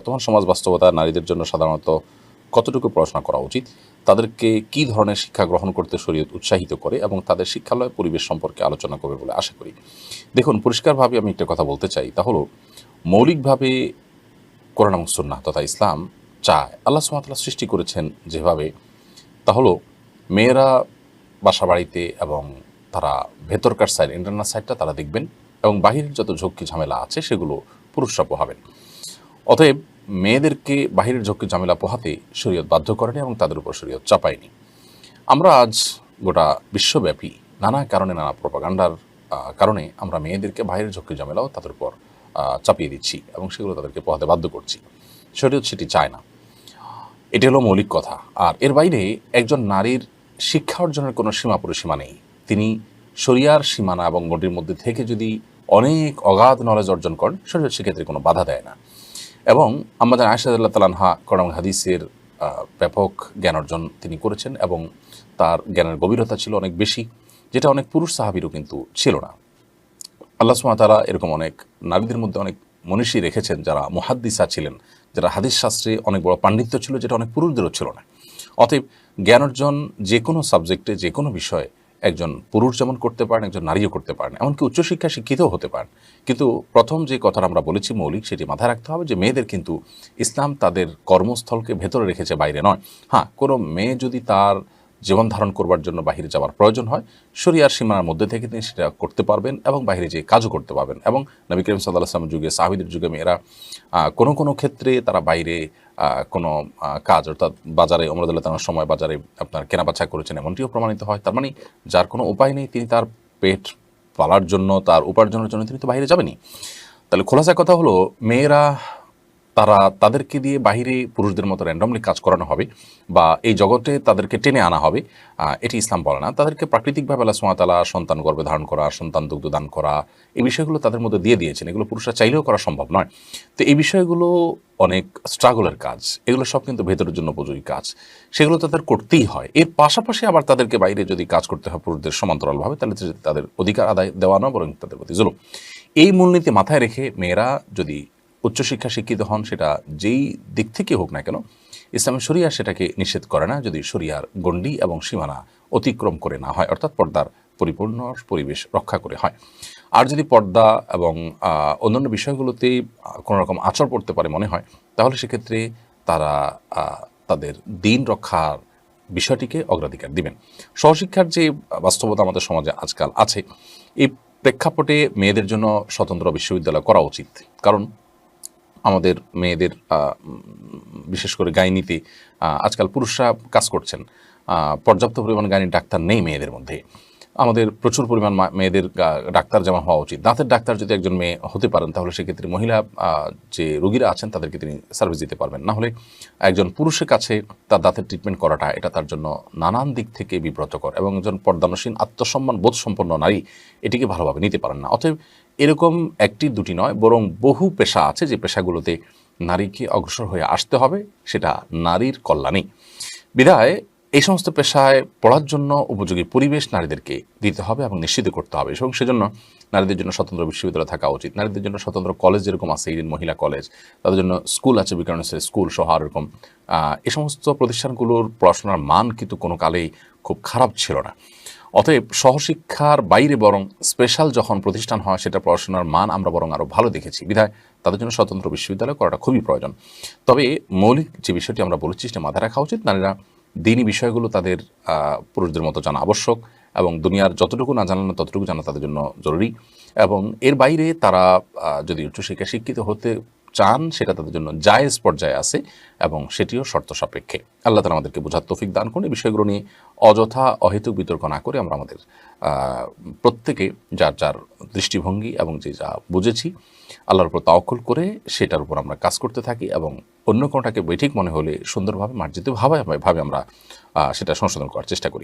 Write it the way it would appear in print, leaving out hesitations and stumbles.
বর্তমান সমাজ বাস্তবতা নারীদের জন্য সাধারণত কতটুকু পড়াশোনা করা উচিত, তাদেরকে কী ধরনের শিক্ষা গ্রহণ করতে শরীয়ত উৎসাহিত করে এবং তাদের শিক্ষালয় পরিবেশ সম্পর্কে আলোচনা করবে বলে আশা করি। দেখুন, পরিষ্কারভাবে আমি একটা কথা বলতে চাই, তা হলো মৌলিকভাবে কোরআন এবং সুন্নাহ তথা ইসলাম চায়, আল্লাহ সুবহানাহু ওয়া তাআলা সৃষ্টি করেছেন যেভাবে, তা হলো মেয়েরা বাসা বাড়িতে এবং তারা ভেতরকার সাইড ইন্টারনাল সাইডটা তারা দেখবেন এবং বাহিরের যত ঝক্কি ঝামেলা আছে সেগুলো পুরুষরা পোহাবেন। অতএব মেয়েদেরকে বাহিরের ঝক্কি ঝামেলা পোহাতে শরীয়ত বাধ্য করেনি এবং তাদের উপর শরীয়ত চাপায়নি। আমরা আজ গোটা বিশ্বব্যাপী নানা কারণে নানা প্রপাগান্ডার কারণে আমরা মেয়েদেরকে বাহিরের ঝক্কি ঝামেলাও তাদের উপর চাপিয়ে দিচ্ছি এবং সেগুলো তাদেরকে পোহাতে বাধ্য করছি। শরীয়ত সেটি চায় না, এটি হলো মৌলিক কথা। আর এর বাইরে একজন নারীর শিক্ষা অর্জনের কোনো সীমা পরিসীমা নেই। তিনি শরিয়ার সীমানা এবং গণ্ডির মধ্যে থেকে যদি অনেক অগাধ নলেজ অর্জন করেন, শরীয়ত সেক্ষেত্রে কোনো বাধা দেয় না। এবং আমাদের আয়েশা রাদিয়াল্লাহু তাআলা আনহা কোরআন হাদিসের ব্যাপক জ্ঞান অর্জন তিনি করেছেন এবং তার জ্ঞানের গভীরতা ছিল অনেক বেশি, যেটা অনেক পুরুষ সাহাবীরও কিন্তু ছিল না। আল্লাহ সুবহানাহু ওয়া তাআলা এরকম অনেক নারীদের মধ্যে অনেক মনীষী রেখেছেন যারা মুহাদ্দিসা ছিলেন, যারা হাদিস শাস্ত্রে অনেক বড় পাণ্ডিত্য ছিল, যেটা অনেক পুরুষদেরও ছিল না। অতএব জ্ঞান অর্জন যে কোনো সাবজেক্টে যে কোনো বিষয়ে একজন পুরুষ যেমন করতে পারেন, একজন নারীও করতে পারেন, এমনকি উচ্চশিক্ষা শিক্ষিতও হতে পারেন। কিন্তু প্রথম যে কথাটা আমরা বলেছি মৌলিক, সেটি মাথায় রাখতে হবে যে মেয়েদের কিন্তু ইসলাম তাদের কর্মস্থলকে ভেতরে রেখেছে, বাইরে নয়। হ্যাঁ, কোনো মেয়ে যদি তার জীবন ধারণ করবার জন্য বাহিরে যাওয়ার প্রয়োজন হয়, শরিয়ার সীমানার মধ্যে থেকে তিনি সেটা করতে পারবেন এবং বাহিরে যেয়ে কাজও করতে পারবেন। এবং নবী করিম সাল্লাল্লাহু আলাইহি ওয়াসাল্লামের যুগে, সাহাবীদের যুগে মেয়েরা কোনো কোনো ক্ষেত্রে তারা বাইরে কোনো কাজ, অর্থাৎ বাজারে ওমর রাদিয়াল্লাহু তাআলার সময় বাজারে আপনার কেনাবেচা করেছেন, এমনটিও প্রমাণিত হয়। তার মানে যার কোনো উপায় নেই, তিনি তার পেট পালার জন্য, তার উপার্জনের জন্য তিনি তো বাইরে যাবেনই। তাহলে খোলাসা কথা হলো, মেয়েরা তাদেরকে দিয়ে বাহিরে পুরুষদের মতো র্যান্ডমলি কাজ করানো হবে বা এই জগতে তাদেরকে টেনে আনা হবে, এটি ইসলাম বলে না। তাদেরকে প্রাকৃতিকভাবে আল্লাহ সুবহানাহু ওয়া তাআলা সন্তান গর্ভে ধারণ করা, সন্তান দুগ্ধ দান করা, এই বিষয়গুলো তাদের মধ্যে দিয়ে দিয়েছেন। এগুলো পুরুষরা চাইলেও করা সম্ভব নয়। তো এই বিষয়গুলো অনেক স্ট্রাগলের কাজ, এগুলো সব কিন্তু ভেতরের জন্য উপযোগী কাজ, সেগুলো তাদের করতেই হয়। এর পাশাপাশি আবার তাদেরকে বাইরে যদি কাজ করতে হয় পুরুষদের সমান্তরালভাবে, তাহলে তাদের অধিকার আদায় দেওয়া না, বরং তাদের প্রতি জুলুম। এই মূলনীতি মাথায় রেখে মেয়েরা যদি উচ্চশিক্ষা শিক্ষিত হন, সেটা যেই দিক থেকে হোক না কেন, ইসলামের শরিয়া সেটাকে নিষেধ করে না, যদি শরিয়ার গণ্ডি এবং সীমানা অতিক্রম করে না হয়, অর্থাৎ পর্দার পরিপূর্ণ পরিবেশ রক্ষা করে হয়। আর যদি পর্দা এবং অন্যান্য বিষয়গুলোতে কোনো রকম আঁচড় পড়তে পারে মনে হয়, তাহলে সেক্ষেত্রে তারা তাদের দিন রক্ষার বিষয়টিকে অগ্রাধিকার দিবেন। সহশিক্ষার যে বাস্তবতা আমাদের সমাজে আজকাল আছে, এই প্রেক্ষাপটে মেয়েদের জন্য স্বতন্ত্র বিশ্ববিদ্যালয় করা উচিত। কারণ আমাদের মেয়েদের বিশেষ করে গাইনিতে আজকাল পুরুষরা কাজ করছেন, পর্যাপ্ত পরিমাণ গাইনির ডাক্তার নেই মেয়েদের মধ্যে। আমাদের প্রচুর পরিমাণ মেয়েদের ডাক্তার যেমন হওয়া উচিত। দাঁতের ডাক্তার যদি একজন মেয়ে হতে পারেন, তাহলে সেক্ষেত্রে মহিলা যে রোগীরা আছেন তাদেরকে তিনি সার্ভিস দিতে পারবেন। না হলে একজন পুরুষের কাছে তার দাঁতের ট্রিটমেন্ট করাটা, এটা তার জন্য নানান দিক থেকে বিব্রতকর এবং একজন পর্দানসীন আত্মসম্মান বোধ সম্পন্ন নারী এটিকে ভালোভাবে নিতে পারেন না। অতএব এরকম একটি দুটি নয়, বরং বহু পেশা আছে যে পেশাগুলোতে নারীকে অগ্রসর হয়ে আসতে হবে, সেটা নারীর কল্যাণে। বিধায় এই সমস্ত পেশায় পড়ার জন্য উপযোগী পরিবেশ নারীদেরকে দিতে হবে এবং নিশ্চিত করতে হবে, এবং সেজন্য নারীদের জন্য স্বতন্ত্র বিশ্ববিদ্যালয় থাকা উচিত। নারীদের জন্য স্বতন্ত্র কলেজ যেরকম আছে, ইডেন মহিলা কলেজ, তাদের জন্য স্কুল আছে, বিকারণের স্কুল সহ এরকম এই সমস্ত প্রতিষ্ঠানগুলোর পড়াশোনার মান কিন্তু কোনো কালেই খুব খারাপ ছিল না। অতএব সহশিক্ষার বাইরে বরং স্পেশাল যখন প্রতিষ্ঠান হয়, সেটা পড়াশোনার মান আমরা বরং আরও ভালো দেখেছি। বিধায় তাদের জন্য স্বতন্ত্র বিশ্ববিদ্যালয় করাটা খুবই প্রয়োজন। তবে মৌলিক যে বিষয়টি আমরা বলেছি সেটা মাথায় রাখা উচিত, নারীরা দিনই বিষয়গুলো তাদের পুরুষদের মতো জানা আবশ্যক এবং দুনিয়ার যতটুকু না জানানো ততটুকু জানা তাদের জন্য জরুরি। এবং এর বাইরে তারা যদি উচ্চশিক্ষা শিক্ষিত হতে চান, সেটা তাদের জন্য জায়েজ পর্যায়ে আছে এবং সেটিও শর্ত সাপেক্ষে। আল্লাহ তাআলা আমাদেরকে বোঝার তৌফিক দান করুন। এই বিষয়গুলো নিয়ে অযথা অহেতুক বিতর্ক না করে আমরা আমাদের প্রত্যেকে যার যার দৃষ্টিভঙ্গি এবং যে যা বুঝেছি আল্লাহর উপর তাওয়াক্কুল করে সেটার উপর আমরা কাজ করতে থাকি এবং অন্য কোনোটাকে বেঠিক মনে হলে সুন্দরভাবে মার্জিতভাবে আমরা সেটা সংশোধন করার চেষ্টা করি।